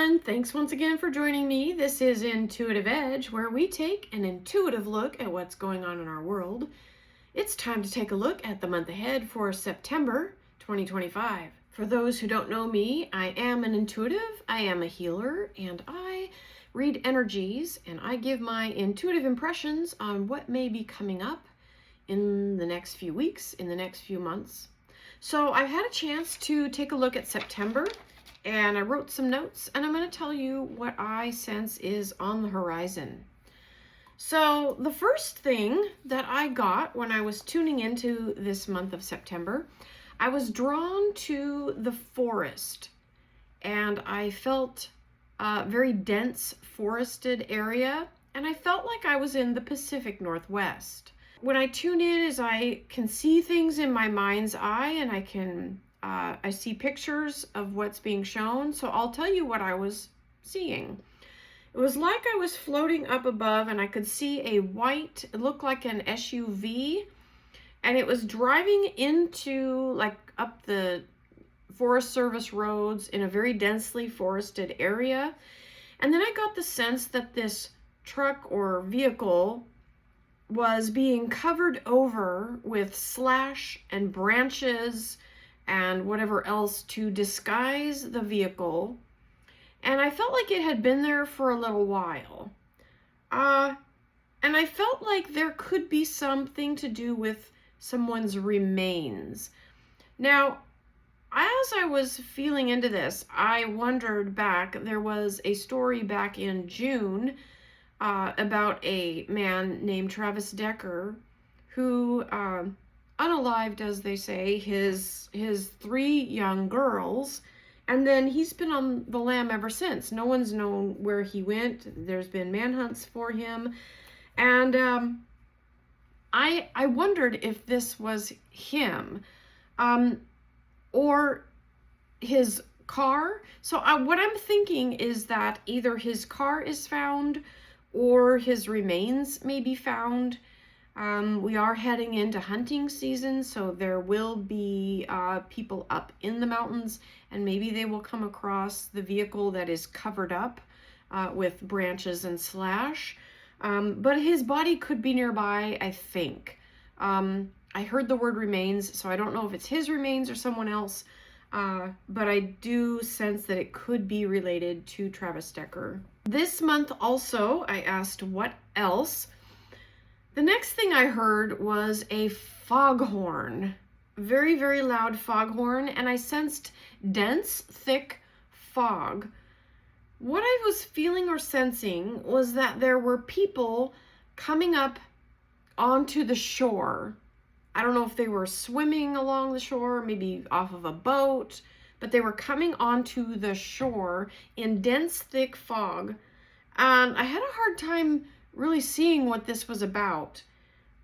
everyone. Thanks once again for joining me. This is Intuitive Edge, where we take an intuitive look at what's going on in our world. It's time to take a look at the month ahead for September 2025. For those who don't know me, I am an intuitive, I am a healer, and I read energies, and I give my intuitive impressions on what may be coming up in the next few weeks, in the next few months. So I've had a chance to take a look at September, and I wrote some notes, and I'm going to tell you what I sense is on the horizon. So the first thing that I got when I was tuning into this month of September, I was drawn to the forest, and I felt a very dense forested area, and I felt like I was in the Pacific Northwest. When I tune in, is I can see things in my mind's eye, and I see pictures of what's being shown. So I'll tell you what I was seeing. It was like I was floating up above, and I could see a white, it looked like an SUV, and it was driving into, like, up the Forest Service roads in a very densely forested area. And then I got the sense that this truck or vehicle was being covered over with slash and branches and whatever else to disguise the vehicle. And I felt like it had been there for a little while. And I felt like there could be something to do with someone's remains. Now, as I was feeling into this, I wondered back, there was a story back in June about a man named Travis Decker who unalived, as they say, his 3 young girls, and then he's been on the lam ever since. No one's known where he went. There's been manhunts for him, and I wondered if this was him or his car. So what I'm thinking is that either his car is found or his remains may be found. We are heading into hunting season, so there will be people up in the mountains, and maybe they will come across the vehicle that is covered up with branches and slash. But his body could be nearby, I think. I heard the word remains, so I don't know if it's his remains or someone else, but I do sense that it could be related to Travis Decker. This month also, I asked what else. The next thing I heard was a foghorn, very, very loud foghorn, and I sensed dense, thick fog. What I was feeling or sensing was that there were people coming up onto the shore. I don't know if they were swimming along the shore, maybe off of a boat, but they were coming onto the shore in dense, thick fog. And I had a hard time really seeing what this was about.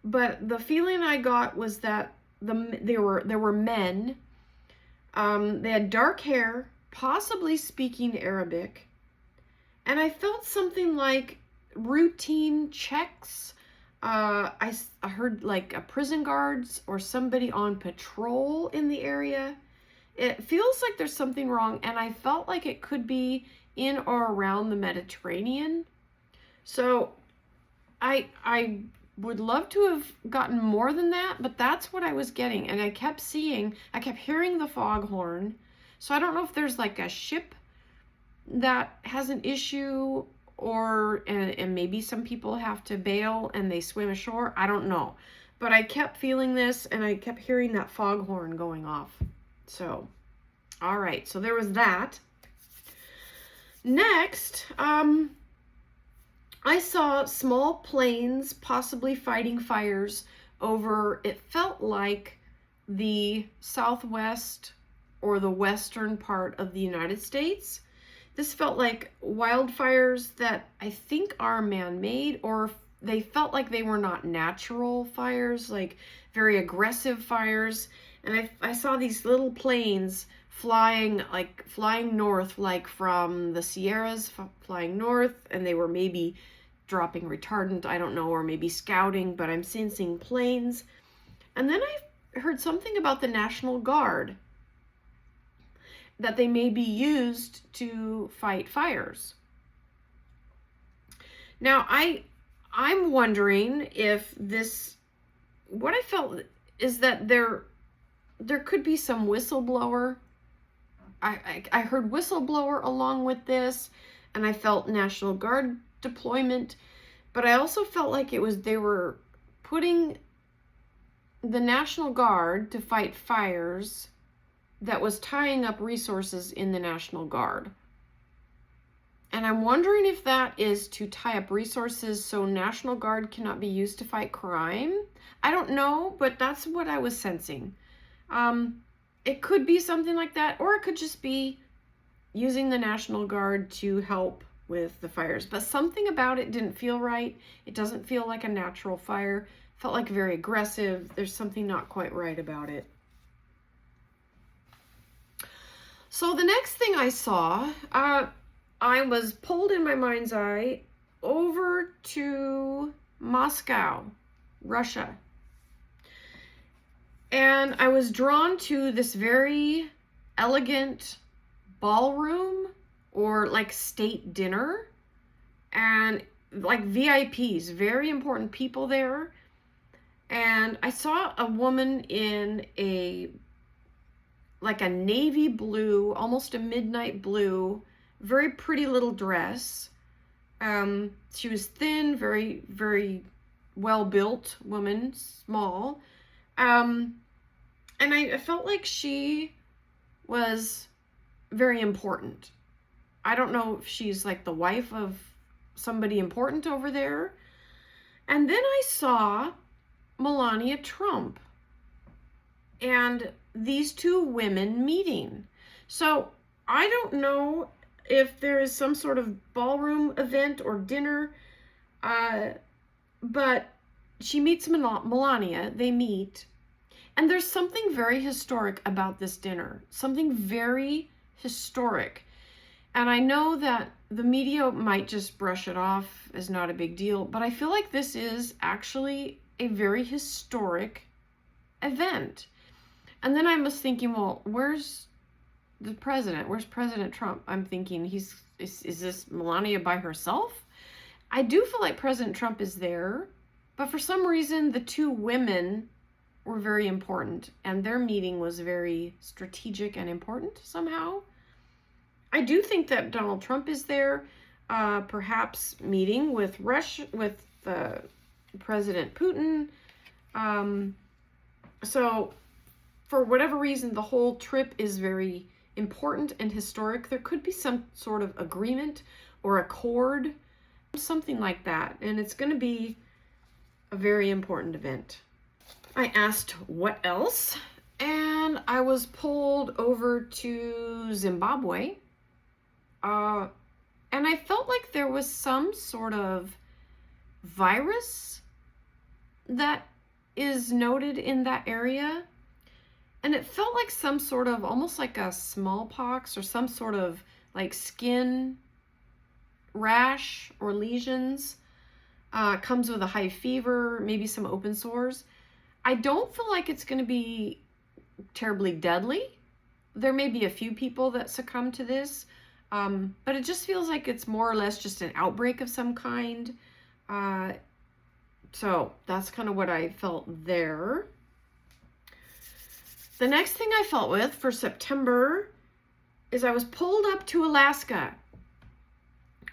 But the feeling I got was that there were men. They had dark hair, possibly speaking Arabic. And I felt something like routine checks. I heard like a prison guards or somebody on patrol in the area. It feels like there's something wrong, and I felt like it could be in or around the Mediterranean. So I would love to have gotten more than that, but that's what I was getting. And I kept hearing the foghorn. So I don't know if there's like a ship that has an issue, or and maybe some people have to bail and they swim ashore. I don't know. But I kept feeling this, and I kept hearing that foghorn going off. So, all right. So there was that. Next, I saw small planes possibly fighting fires over, it felt like, the southwest or the western part of the United States. This felt like wildfires that I think are man-made, or they felt like they were not natural fires, like very aggressive fires. And I saw these little planes flying north, like from the Sierras, flying north, and they were maybe dropping retardant, I don't know, or maybe scouting, but I'm sensing planes. And then I heard something about the National Guard. that they may be used to fight fires. Now, I'm wondering if this, what I felt is that there could be some whistleblower. I heard whistleblower along with this, and I felt National Guard deployment, but I also felt like they were putting the National Guard to fight fires that was tying up resources in the National Guard. And I'm wondering if that is to tie up resources so National Guard cannot be used to fight crime. I don't know, but that's what I was sensing. It could be something like that, or it could just be using the National Guard to help with the fires. But something about it didn't feel right. It doesn't feel like a natural fire. It felt like very aggressive. There's something not quite right about it. So the next thing I saw, I was pulled in my mind's eye over to Moscow, Russia. And I was drawn to this very elegant ballroom or like state dinner, and like VIPs, very important people there. And I saw a woman in a navy blue, almost a midnight blue, very pretty little dress. She was thin, very, very well-built woman, small. And I felt like she was very important. I don't know if she's like the wife of somebody important over there. And then I saw Melania Trump and these two women meeting. So I don't know if there is some sort of ballroom event or dinner, but she meets Melania, they meet, and there's something very historic about this dinner, something very historic. And I know that the media might just brush it off as not a big deal, but I feel like this is actually a very historic event. And then I was thinking, well, where's the president? Where's President Trump? I'm thinking, is this Melania by herself? I do feel like President Trump is there, but for some reason, the two women were very important, and their meeting was very strategic and important somehow. I do think that Donald Trump is there, perhaps meeting with President Putin. So for whatever reason, the whole trip is very important and historic. There could be some sort of agreement or accord, something like that. And it's going to be a very important event. I asked what else, and I was pulled over to Zimbabwe. And I felt like there was some sort of virus that is noted in that area. And it felt like some sort of, almost like a smallpox or some sort of like skin rash or lesions. Comes with a high fever, maybe some open sores. I don't feel like it's going to be terribly deadly. There may be a few people that succumb to this, but it just feels like it's more or less just an outbreak of some kind. So that's kind of what I felt there. The next thing I felt with for September is I was pulled up to Alaska.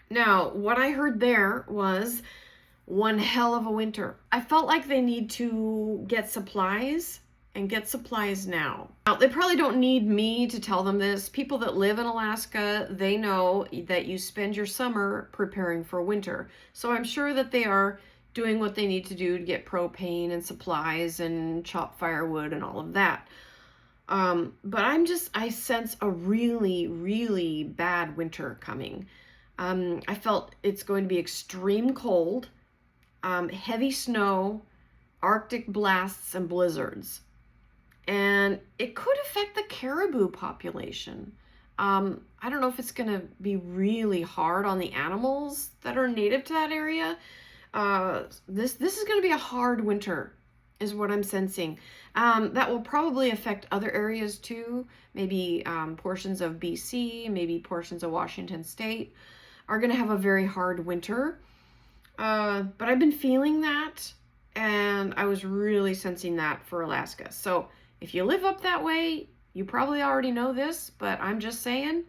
Now, what I heard there was one hell of a winter. I felt like they need to get supplies and get supplies now. Now, they probably don't need me to tell them this. People that live in Alaska, they know that you spend your summer preparing for winter. So I'm sure that they are doing what they need to do to get propane and supplies and chop firewood and all of that. But I sense a really, really bad winter coming. I felt it's going to be extreme cold, heavy snow, Arctic blasts, and blizzards. And it could affect the caribou population. I don't know if it's going to be really hard on the animals that are native to that area. This is going to be a hard winter. is what I'm sensing. That will probably affect other areas too. Maybe portions of BC, maybe portions of Washington State are going to have a very hard winter. But I've been feeling that, and I was really sensing that for Alaska. So if you live up that way, you probably already know this, but I'm just saying,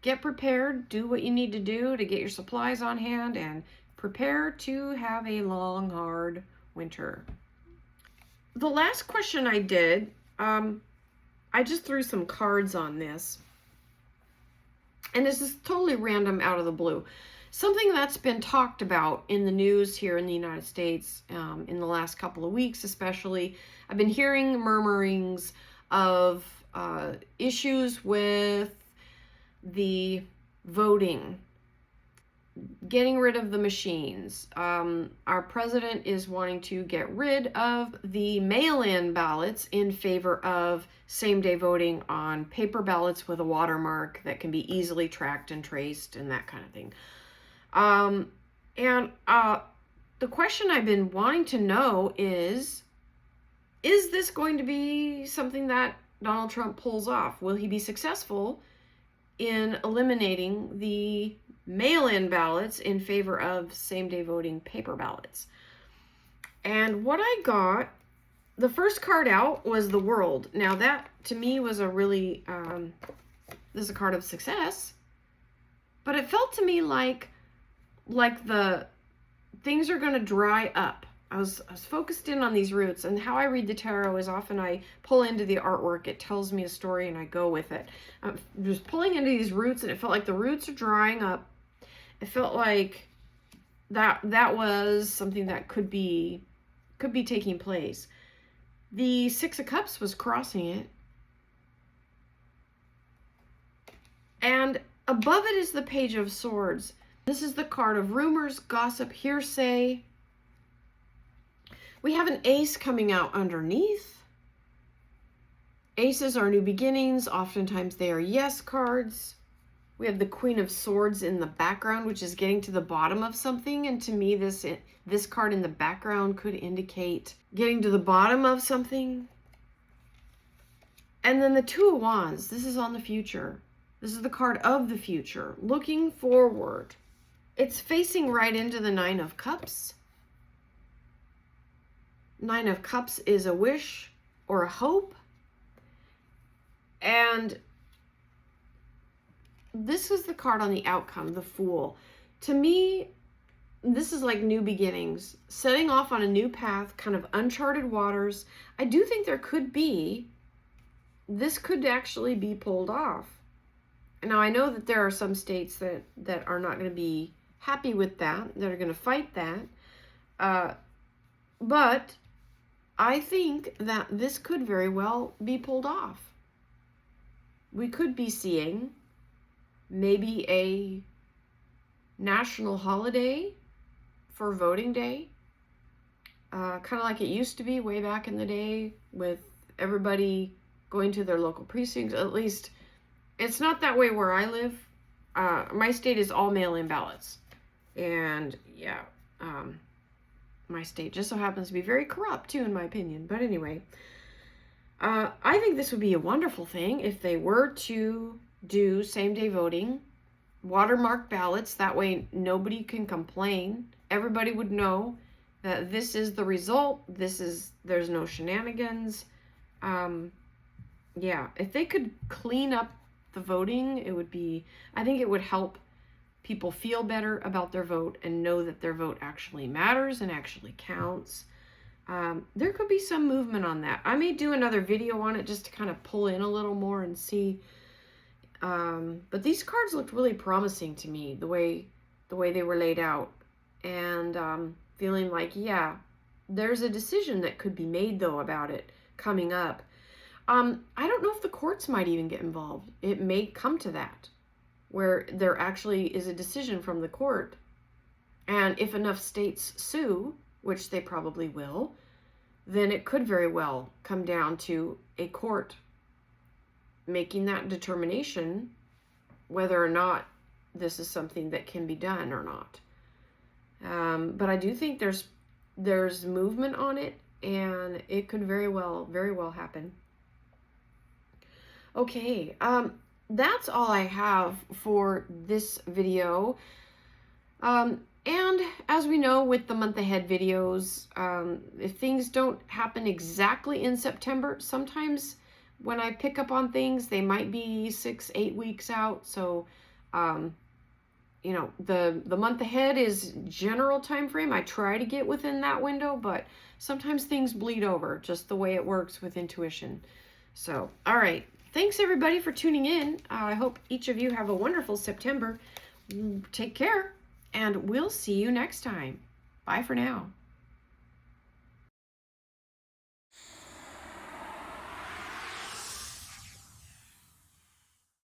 get prepared, do what you need to do to get your supplies on hand, and prepare to have a long, hard winter. The last question I did, I just threw some cards on this. And this is totally random out of the blue. Something that's been talked about in the news here in the United States in the last couple of weeks especially. I've been hearing murmurings of issues with the voting, getting rid of the machines. Our president is wanting to get rid of the mail-in ballots in favor of same-day voting on paper ballots with a watermark that can be easily tracked and traced and that kind of thing. The question I've been wanting to know is this going to be something that Donald Trump pulls off? Will he be successful in eliminating the mail-in ballots in favor of same-day voting paper ballots? And what I got, the first card out was the World. Now that to me was a really, this is a card of success, but it felt to me like the things are going to dry up. I was focused in on these roots, and how I read the tarot is often I pull into the artwork. It tells me a story and I go with it. I'm just pulling into these roots, and it felt like the roots are drying up. It felt like that was something that could be taking place. The Six of Cups was crossing it. And above it is the Page of Swords. This is the card of rumors, gossip, hearsay. We have an ace coming out underneath. Aces are new beginnings. Oftentimes they are yes cards. We have the Queen of Swords in the background, which is getting to the bottom of something. And to me, this card in the background could indicate getting to the bottom of something. And then the Two of Wands. This is on the future. This is the card of the future, looking forward. It's facing right into the Nine of Cups. Nine of Cups is a wish or a hope. And this is the card on the outcome, the Fool. To me, this is like new beginnings, setting off on a new path, kind of uncharted waters. I do think this could actually be pulled off. Now, I know that there are some states that are not going to be happy with that are going to fight that. But I think that this could very well be pulled off. We could be seeing maybe a national holiday for voting day, kind of like it used to be way back in the day with everybody going to their local precincts. At least it's not that way where I live. My state is all mail-in ballots. And yeah, my state just so happens to be very corrupt too, in my opinion. But anyway, I think this would be a wonderful thing if they were to do same-day voting, watermark ballots. That way nobody can complain. Everybody would know that this is the result. There's no shenanigans. Yeah, if they could clean up the voting, I think it would help people feel better about their vote and know that their vote actually matters and actually counts. There could be some movement on that. I may do another video on it just to kind of pull in a little more and see. But these cards looked really promising to me, the way they were laid out. And feeling like, yeah, there's a decision that could be made, though, about it coming up. I don't know if the courts might even get involved. It may come to that, where there actually is a decision from the court. And if enough states sue, which they probably will, then it could very well come down to a court making that determination whether or not this is something that can be done or not. But I do think there's movement on it. and it could very well happen. Okay, that's all I have for this video. And as we know with the month ahead videos, if things don't happen exactly in September, sometimes when I pick up on things, they might be 6-8 weeks out. So, you know, the month ahead is general time frame. I try to get within that window, but sometimes things bleed over, just the way it works with intuition. So, all right. Thanks everybody for tuning in. I hope each of you have a wonderful September. Take care, and we'll see you next time. Bye for now.